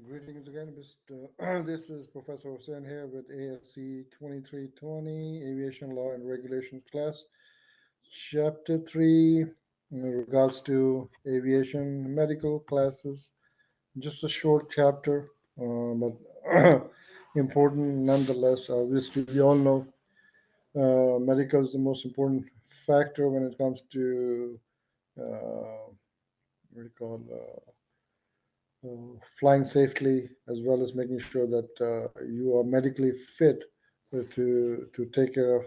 Greetings again, Mr. This is Professor Hussain here with ASC 2320, Aviation Law and Regulation class, Chapter 3, in regards to aviation medical classes. Just a short chapter, but important nonetheless. Obviously, we all know medical is the most important factor when it comes to what do you call flying safely, as well as making sure that you are medically fit to take care of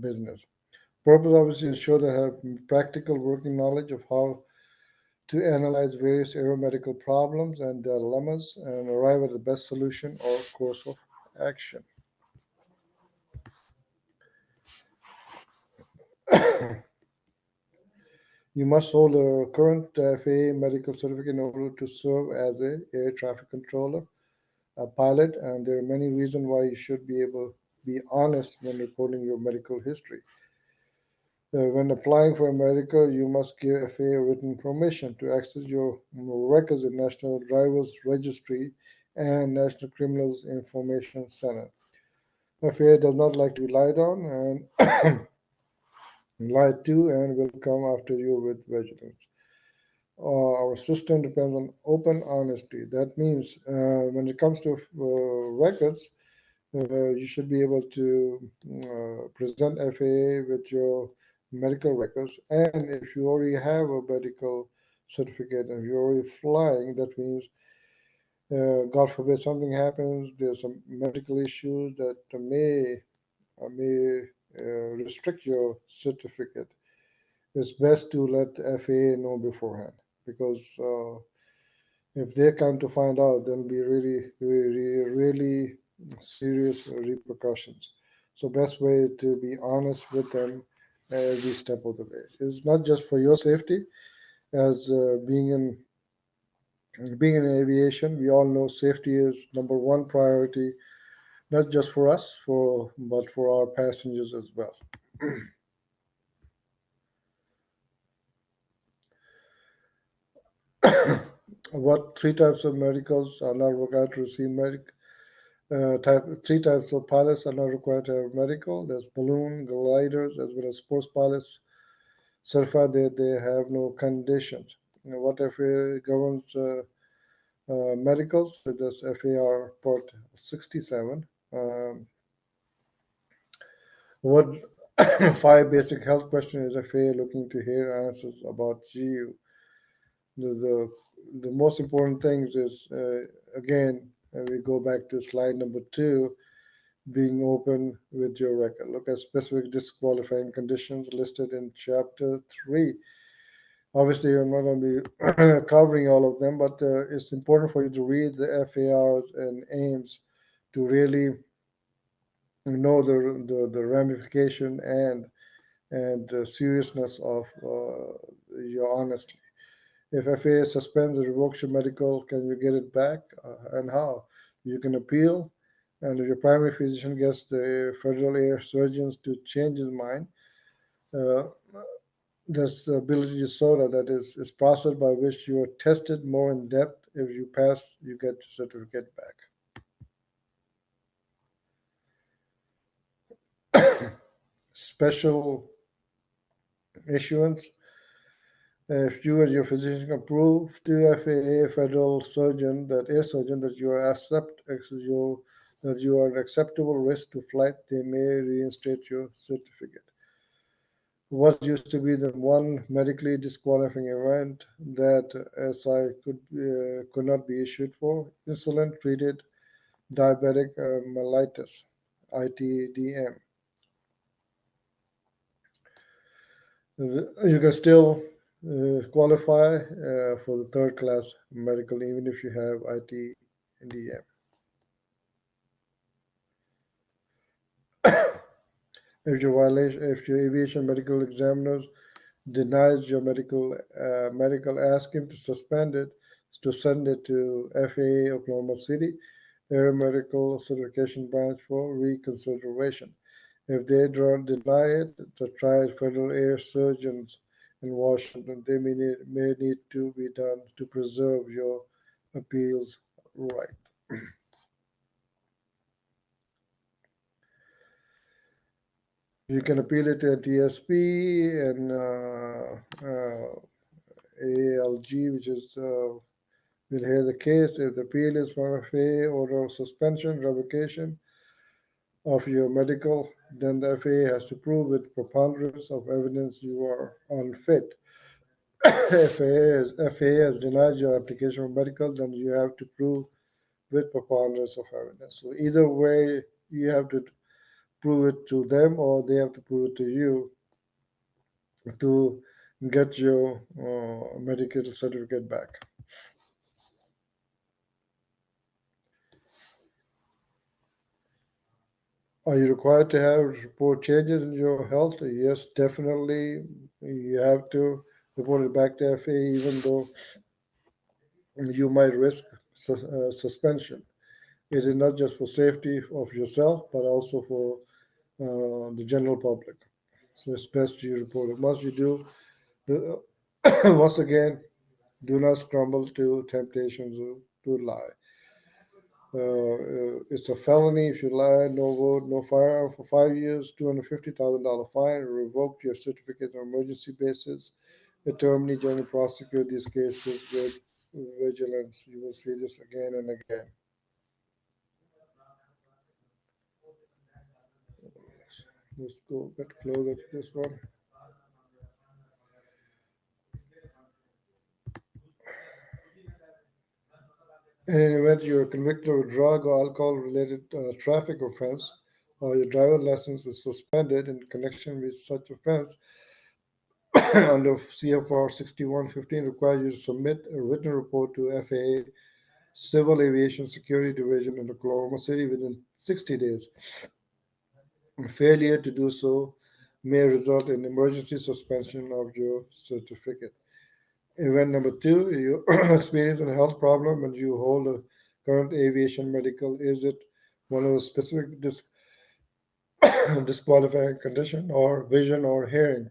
business. Purpose obviously ensure they have practical working knowledge of how to analyze various aeromedical problems and dilemmas and arrive at the best solution or course of action. You must hold a current FAA medical certificate in order to serve as a air traffic controller, a pilot, and there are many reasons why you should be able to be honest when reporting your medical history. When applying for a medical, you must give FAA written permission to access your records in National Drivers Registry and National Criminals Information Center. FAA does not like to be lied on and lied to and will come after you with vigilance. Our system depends on open honesty. That means when it comes to records, you should be able to present FAA with your medical records. And if you already have a medical certificate and you're already flying, that means, God forbid, something happens, there's some medical issues that may restrict your certificate. It's best to let FAA know beforehand because if they come to find out, there'll be really serious repercussions. So best way to be honest with them every step of the way. It's not just for your safety, as being in aviation, we all know safety is number one priority, not just for us, but for our passengers as well. What three types of medicals are not required to receive three types of pilots are not required to have medical. There's balloon gliders as well as sports pilots certified that they have no conditions. What FAA governs medicals? That's FAR Part 67. What five basic health questions is FAA looking to hear answers about you? The the, the most important things is again, we go back to slide number 2, being open with your record. Look at specific disqualifying conditions listed in Chapter 3. Obviously, I'm not going to be covering all of them, but it's important for you to read the FARs and aims to really know the ramification and the seriousness of your honesty. If FAA suspends or revokes your medical, can you get it back and how? You can appeal, and if your primary physician gets the federal air surgeons to change his mind, uh, there's the ability to SOTA that is process by which you are tested more in depth. If you pass, you get your certificate back. Special issuance. If you and your physician approve to FAA federal surgeon, that air surgeon, that you are that you are an acceptable risk to flight, they may reinstate your certificate. What used to be the one medically disqualifying event that SI could not be issued for? Insulin treated diabetic mellitus, ITDM. You can still qualify for the third class medical even if you have ITDM. If your aviation medical examiners denies your medical, ask him to suspend it, to send it to FAA Oklahoma City Aeromedical Certification Branch for reconsideration. If they don't deny it, the tried federal air surgeons in Washington, they may need to be done to preserve your appeals right. You can appeal it to TSP and ALG, which is will hear the case. If the appeal is from FAA order of suspension, revocation of your medical, then the FAA has to prove with preponderance of evidence you are unfit. FAA has denied your application for medical, then you have to prove with preponderance of evidence. So either way, you have to prove it to them or they have to prove it to you to get your medical certificate back. Are you required to have report changes in your health? Yes, definitely. You have to report it back to FAA, even though you might risk suspension. It is not just for safety of yourself, but also for the general public. So it's best you report it. Once you do, once again, do not scramble to temptations to lie. It's a felony if you lie, no vote, no firearm for 5 years, $250,000 fine, revoke your certificate on emergency basis. Attorney General prosecute these cases with vigilance. You will see this again and again. Let's go a bit closer to this one. In an event you are convicted of a drug or alcohol related traffic offense, or your driver license is suspended in connection with such offense, under CFR 6115 requires you to submit a written report to FAA Civil Aviation Security Division in Oklahoma City within 60 days. Failure to do so may result in emergency suspension of your certificate. Event number two, you experience a health problem and you hold a current aviation medical. Is it one of the specific disqualifying condition or vision or hearing?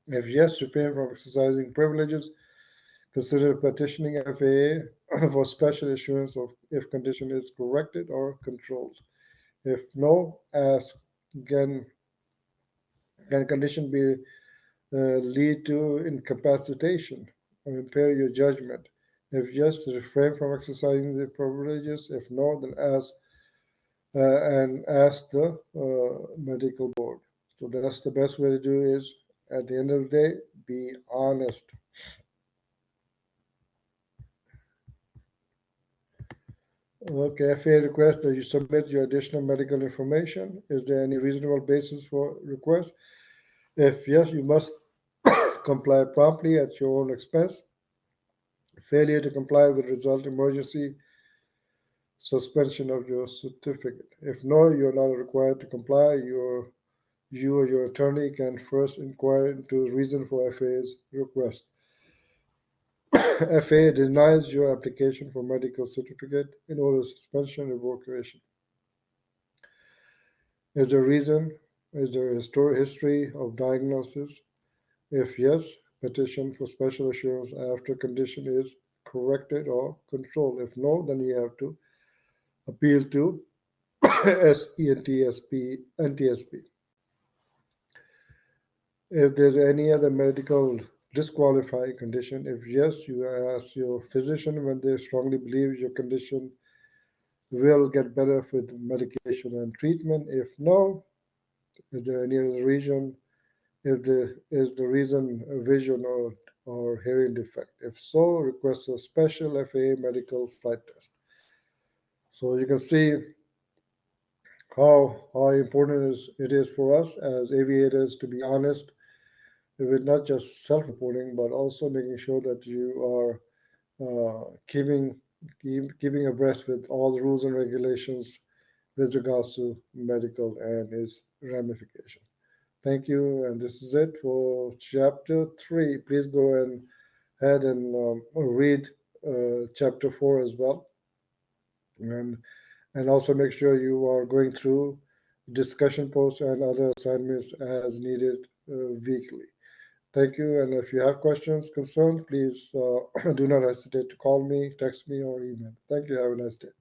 If yes, refrain from exercising privileges. Consider petitioning FAA for special assurance of if condition is corrected or controlled. If no, ask, can, can condition be lead to incapacitation or impair your judgment? If yes, refrain from exercising the privileges. If no, then ask the medical board. So that's the best way to do is at the end of the day, be honest. Okay, FAA requests that you submit your additional medical information. Is there any reasonable basis for request? If yes, you must comply promptly at your own expense. Failure to comply will result in emergency suspension of your certificate. If no, you're not required to comply. You or your attorney can first inquire into the reason for FAA's request. FAA denies your application for medical certificate in order of suspension and revocation. Is there a reason? Is there a history of diagnosis? If yes, petition for special assurance after condition is corrected or controlled. If no, then you have to appeal to NTSP. If there's any other medical disqualifying condition, if yes, you ask your physician when they strongly believe your condition will get better with medication and treatment. If no, is there any other reason? If the is the reason a vision or hearing defect? If so, request a special FAA medical flight test. So you can see how important it is for us as aviators to be honest with not just self-reporting, but also making sure that you are keeping abreast with all the rules and regulations with regards to medical and its ramification. Thank you, and this is it for chapter 3. Please go ahead and read chapter 4 as well, and also make sure you are going through discussion posts and other assignments as needed weekly. Thank you. And if you have questions, concerns, please do not hesitate to call me, text me, or email. Thank you. Have a nice day.